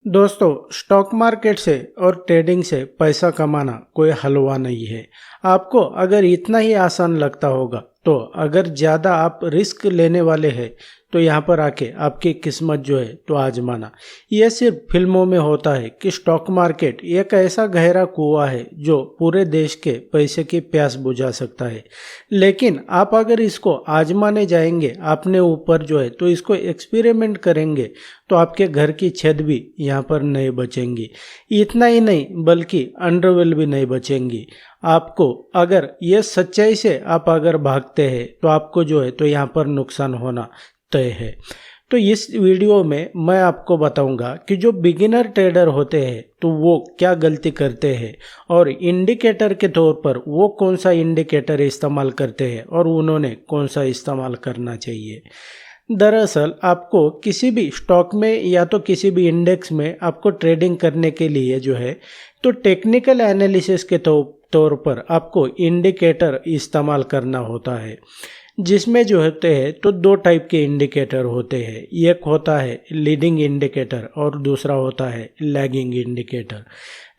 दोस्तों, stock market से और ट्रेडिंग से पैसा कमाना कोई हलवा नहीं है। आपको अगर इतना ही आसान लगता होगा तो अगर ज़्यादा आप रिस्क लेने वाले हैं तो यहाँ पर आके आपकी किस्मत जो है तो आजमाना। यह सिर्फ फिल्मों में होता है कि स्टॉक मार्केट एक ऐसा गहरा कुआं है जो पूरे देश के पैसे की प्यास बुझा सकता है। लेकिन आप अगर इसको आजमाने जाएंगे अपने ऊपर जो है तो इसको एक्सपेरिमेंट करेंगे तो आपके घर की छत भी यहाँ पर नहीं बचेंगी। इतना ही नहीं बल्कि अंडरवेल भी नहीं बचेंगी। आपको अगर ये सच्चाई से आप अगर भागते हैं तो आपको जो है तो यहाँ पर नुकसान होना तय है। तो इस वीडियो में मैं आपको बताऊंगा कि जो बिगिनर ट्रेडर होते हैं तो वो क्या गलती करते हैं और इंडिकेटर के तौर पर वो कौन सा इंडिकेटर इस्तेमाल करते हैं और उन्होंने कौन सा इस्तेमाल करना चाहिए। दरअसल आपको किसी भी स्टॉक में या तो किसी भी इंडेक्स में आपको ट्रेडिंग करने के लिए जो है तो टेक्निकल एनालिसिस के तौर पर आपको इंडिकेटर इस्तेमाल करना होता है, जिसमें जो होते हैं तो दो टाइप के इंडिकेटर होते हैं। एक होता है लीडिंग इंडिकेटर और दूसरा होता है लैगिंग इंडिकेटर।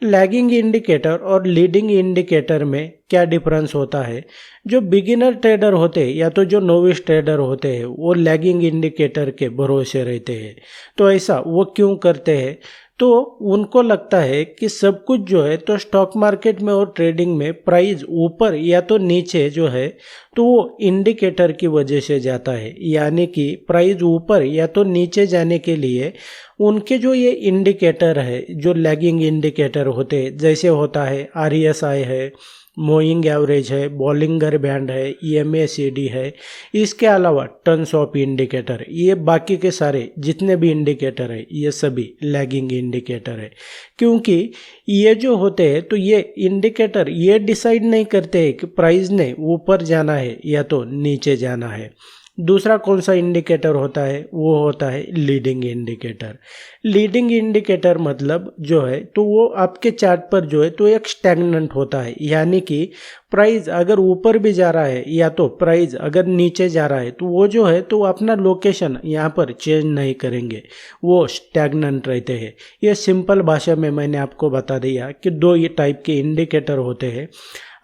लैगिंग इंडिकेटर और लीडिंग इंडिकेटर में क्या डिफरेंस होता है? जो बिगिनर ट्रेडर होते हैं या तो जो नोविस ट्रेडर होते हैं वो लैगिंग इंडिकेटर के भरोसे रहते हैं। तो ऐसा वो क्यों करते हैं? तो उनको लगता है कि सब कुछ जो है तो स्टॉक मार्केट में और ट्रेडिंग में प्राइस ऊपर या तो नीचे जो है तो वो इंडिकेटर की वजह से जाता है। यानी कि प्राइस ऊपर या तो नीचे जाने के लिए उनके जो ये इंडिकेटर है जो लैगिंग इंडिकेटर होते हैं, जैसे होता है RSI है, मूविंग एवरेज है, बॉलिंगर बैंड है, EMA/CD है, इसके अलावा टन्स ऑफ इंडिकेटर, ये बाकी के सारे जितने भी इंडिकेटर है ये सभी लैगिंग इंडिकेटर है। क्योंकि ये जो होते हैं तो ये इंडिकेटर ये डिसाइड नहीं करते हैं कि प्राइस ने ऊपर जाना है या तो नीचे जाना है। दूसरा कौन सा इंडिकेटर होता है? वो होता है लीडिंग इंडिकेटर। लीडिंग इंडिकेटर मतलब जो है तो वो आपके चार्ट पर जो है तो एक स्टैग्नेंट होता है। यानी कि प्राइस अगर ऊपर भी जा रहा है या तो प्राइस अगर नीचे जा रहा है तो वो जो है तो अपना लोकेशन यहाँ पर चेंज नहीं करेंगे, वो स्टैग्नेंट रहते हैं। ये सिंपल भाषा में मैंने आपको बता दिया कि दो ये टाइप के इंडिकेटर होते हैं।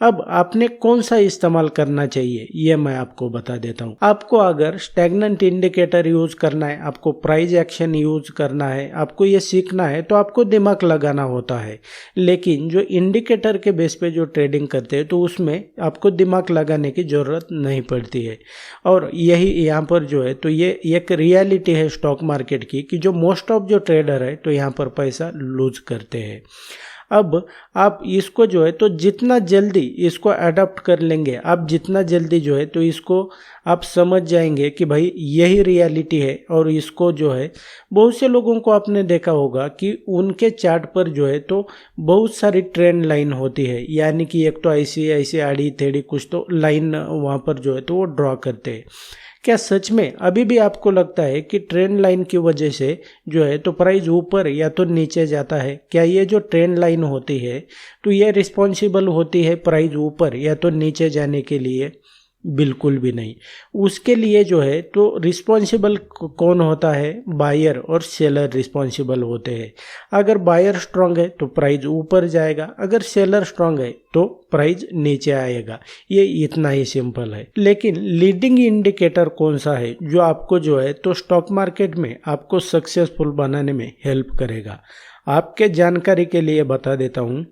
अब आपने कौन सा इस्तेमाल करना चाहिए ये मैं आपको बता देता हूँ। आपको अगर स्टैग्नेंट इंडिकेटर यूज करना है, आपको प्राइस एक्शन यूज करना है, आपको ये सीखना है तो आपको दिमाग लगाना होता है। लेकिन जो इंडिकेटर के बेस पे जो ट्रेडिंग करते हैं तो उसमें आपको दिमाग लगाने की ज़रूरत नहीं पड़ती है। और यही यहाँ पर जो है तो ये एक रियलिटी है स्टॉक मार्केट की कि जो मोस्ट ऑफ जो ट्रेडर है तो यहाँ पर पैसा लूज करते हैं। अब आप इसको जो है तो जितना जल्दी इसको अडॉप्ट कर लेंगे, आप जितना जल्दी जो है तो इसको आप समझ जाएंगे कि भाई यही रियलिटी है। और इसको जो है बहुत से लोगों को आपने देखा होगा कि उनके चार्ट पर जो है तो बहुत सारी ट्रेंड लाइन होती है। यानी कि एक तो ऐसी ऐसी आड़ी टेढ़ी कुछ तो लाइन वहाँ पर जो है तो वो ड्रॉ करते हैं। क्या सच में अभी भी आपको लगता है कि ट्रेंड लाइन की वजह से जो है तो प्राइस ऊपर या तो नीचे जाता है? क्या ये जो ट्रेंड लाइन होती है तो ये रिस्पॉन्सिबल होती है प्राइस ऊपर या तो नीचे जाने के लिए? बिल्कुल भी नहीं। उसके लिए जो है तो रिस्पॉन्सिबल कौन होता है? बायर और सेलर रिस्पॉन्सिबल होते हैं। अगर बायर स्ट्रांग है तो प्राइस ऊपर जाएगा, अगर सेलर स्ट्रांग है तो प्राइस नीचे आएगा। ये इतना ही सिंपल है। लेकिन लीडिंग इंडिकेटर कौन सा है जो आपको जो है तो स्टॉक मार्केट में आपको सक्सेसफुल बनाने में हेल्प करेगा? आपके जानकारी के लिए बता देता हूँ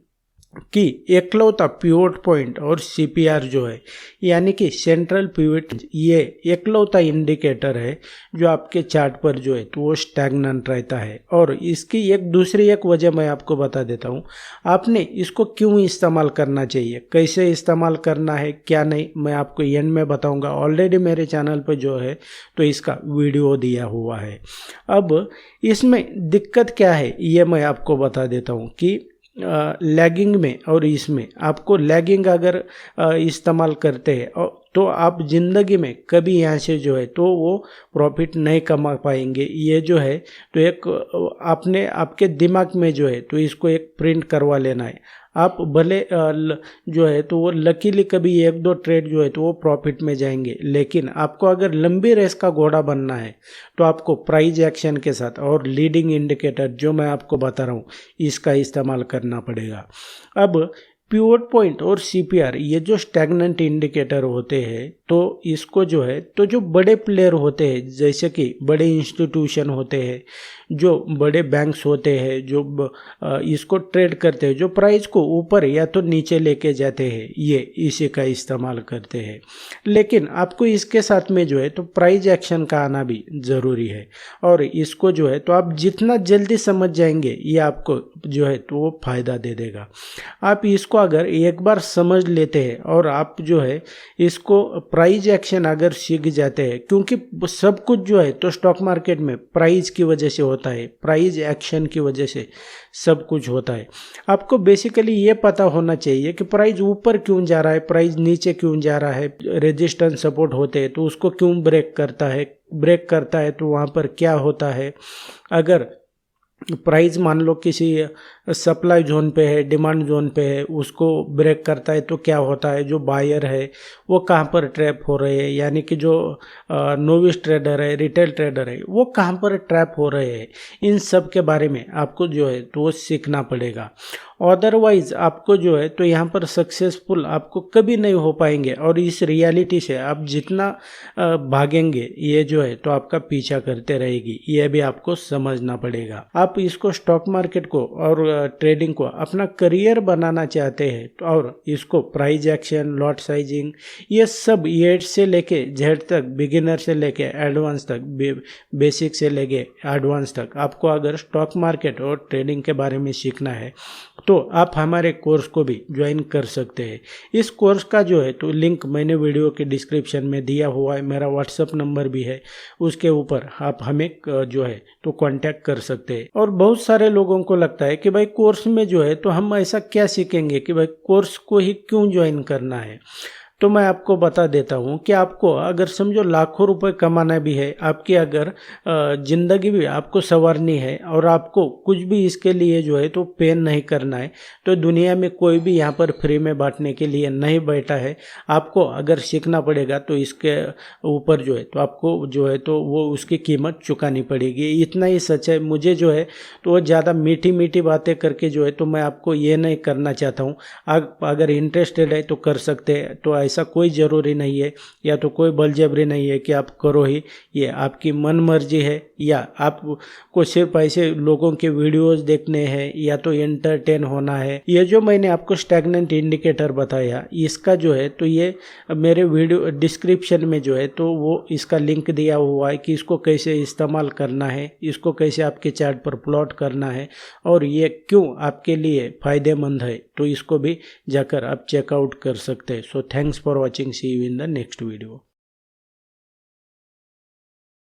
कि एकलौता पिवट पॉइंट और CPR जो है यानी कि सेंट्रल पिवट, ये एकलौता इंडिकेटर है जो आपके चार्ट पर जो है तो वो स्टैग्नेंट रहता है। और इसकी एक वजह मैं आपको बता देता हूँ। आपने इसको क्यों इस्तेमाल करना चाहिए, कैसे इस्तेमाल करना है, क्या नहीं, मैं आपको एंड में बताऊँगा। ऑलरेडी मेरे चैनल पर जो है तो इसका वीडियो दिया हुआ है। अब इसमें दिक्कत क्या है ये मैं आपको बता देता हूँ कि लैगिंग में और इसमें आपको लैगिंग अगर इस्तेमाल करते हैं तो आप ज़िंदगी में कभी यहाँ से जो है तो वो प्रॉफिट नहीं कमा पाएंगे। ये जो है तो एक आपने आपके दिमाग में जो है तो इसको एक प्रिंट करवा लेना है। आप भले जो है तो वो लकीली कभी एक दो ट्रेड जो है तो वो प्रॉफिट में जाएंगे, लेकिन आपको अगर लंबी रेस का घोड़ा बनना है तो आपको प्राइस एक्शन के साथ और लीडिंग इंडिकेटर जो मैं आपको बता रहा हूँ इसका इस्तेमाल करना पड़ेगा। अब पिवट पॉइंट और सीपीआर ये जो स्टैग्नेंट इंडिकेटर होते हैं तो इसको जो है तो जो बड़े प्लेयर होते हैं जैसे कि बड़े इंस्टीट्यूशन होते हैं, जो बड़े बैंक्स होते हैं, जो इसको ट्रेड करते हैं, जो प्राइस को ऊपर या तो नीचे लेके जाते हैं, ये इसी का इस्तेमाल करते हैं। लेकिन आपको इसके साथ में जो है तो प्राइस एक्शन का आना भी ज़रूरी है, और इसको जो है तो आप जितना जल्दी समझ जाएंगे ये आपको जो है तो वो फ़ायदा दे देगा। आप इसको अगर एक बार समझ लेते हैं और आप जो है इसको प्राइस एक्शन अगर सीख जाते हैं, क्योंकि सब कुछ जो है तो स्टॉक मार्केट में प्राइस की वजह से होता है, प्राइस एक्शन की वजह से सब कुछ होता है। आपको बेसिकली ये पता होना चाहिए कि प्राइस ऊपर क्यों जा रहा है, प्राइस नीचे क्यों जा रहा है, रेजिस्टेंस सपोर्ट होते हैं तो उसको क्यों ब्रेक करता है तो वहाँ पर क्या होता है। अगर प्राइस मान लो किसी सप्लाई जोन पे है, डिमांड जोन पे है, उसको ब्रेक करता है तो क्या होता है, जो बायर है वो कहाँ पर ट्रैप हो रहे हैं, यानी कि जो नोविस ट्रेडर है, रिटेल ट्रेडर है, वो कहाँ पर ट्रैप हो रहे हैं। इन सब के बारे में आपको जो है तो वो सीखना पड़ेगा। अदरवाइज आपको जो है तो यहाँ पर सक्सेसफुल आपको कभी नहीं हो पाएंगे, और इस रियलिटी से आप जितना भागेंगे ये जो है तो आपका पीछा करते रहेगी, ये भी आपको समझना पड़ेगा। आप इसको स्टॉक मार्केट को और ट्रेडिंग को अपना करियर बनाना चाहते हैं तो और इसको प्राइस एक्शन, लॉट साइजिंग, ये सब ए से लेके जेड तक, बिगिनर से लेके एडवांस तक, बेसिक से लेके एडवांस तक आपको अगर स्टॉक मार्केट और ट्रेडिंग के बारे में सीखना है तो आप हमारे कोर्स को भी ज्वाइन कर सकते हैं। इस कोर्स का जो है तो लिंक मैंने वीडियो के डिस्क्रिप्शन में दिया हुआ है, मेरा व्हाट्सअप नंबर भी है, उसके ऊपर आप हमें जो है तो कांटेक्ट कर सकते हैं। और बहुत सारे लोगों को लगता है कि भाई कोर्स में जो है तो हम ऐसा क्या सीखेंगे कि भाई कोर्स को ही क्यों ज्वाइन करना है। तो मैं आपको बता देता हूँ कि आपको अगर समझो लाखों रुपए कमाना भी है, आपकी अगर ज़िंदगी भी आपको संवारनी है और आपको कुछ भी इसके लिए जो है तो पेन नहीं करना है, तो दुनिया में कोई भी यहाँ पर फ्री में बांटने के लिए नहीं बैठा है। आपको अगर सीखना पड़ेगा तो इसके ऊपर जो है तो आपको जो है तो वो उसकी कीमत चुकानी पड़ेगी। इतना ही सच है। मुझे जो है तो वो ज़्यादा मीठी मीठी बातें करके जो है तो मैं आपको ये नहीं करना चाहता हूँ। आप अगर इंटरेस्टेड है तो कर सकते हैं, तो ऐसा कोई ज़रूरी नहीं है या तो कोई बलजबरी नहीं है कि आप करो ही, ये आपकी मन मर्जी है। या आपको सिर्फ ऐसे लोगों के वीडियोस देखने हैं या तो एंटरटेन होना है। ये जो मैंने आपको स्टैग्नेंट इंडिकेटर बताया इसका जो है तो ये मेरे वीडियो डिस्क्रिप्शन में जो है तो वो इसका लिंक दिया हुआ है कि इसको कैसे इस्तेमाल करना है, इसको कैसे आपके चार्ट पर प्लॉट करना है और ये क्यों आपके लिए फ़ायदेमंद है, तो इसको भी जाकर आप चेकआउट कर सकते हैं। So thanks for watching, see you in the next video.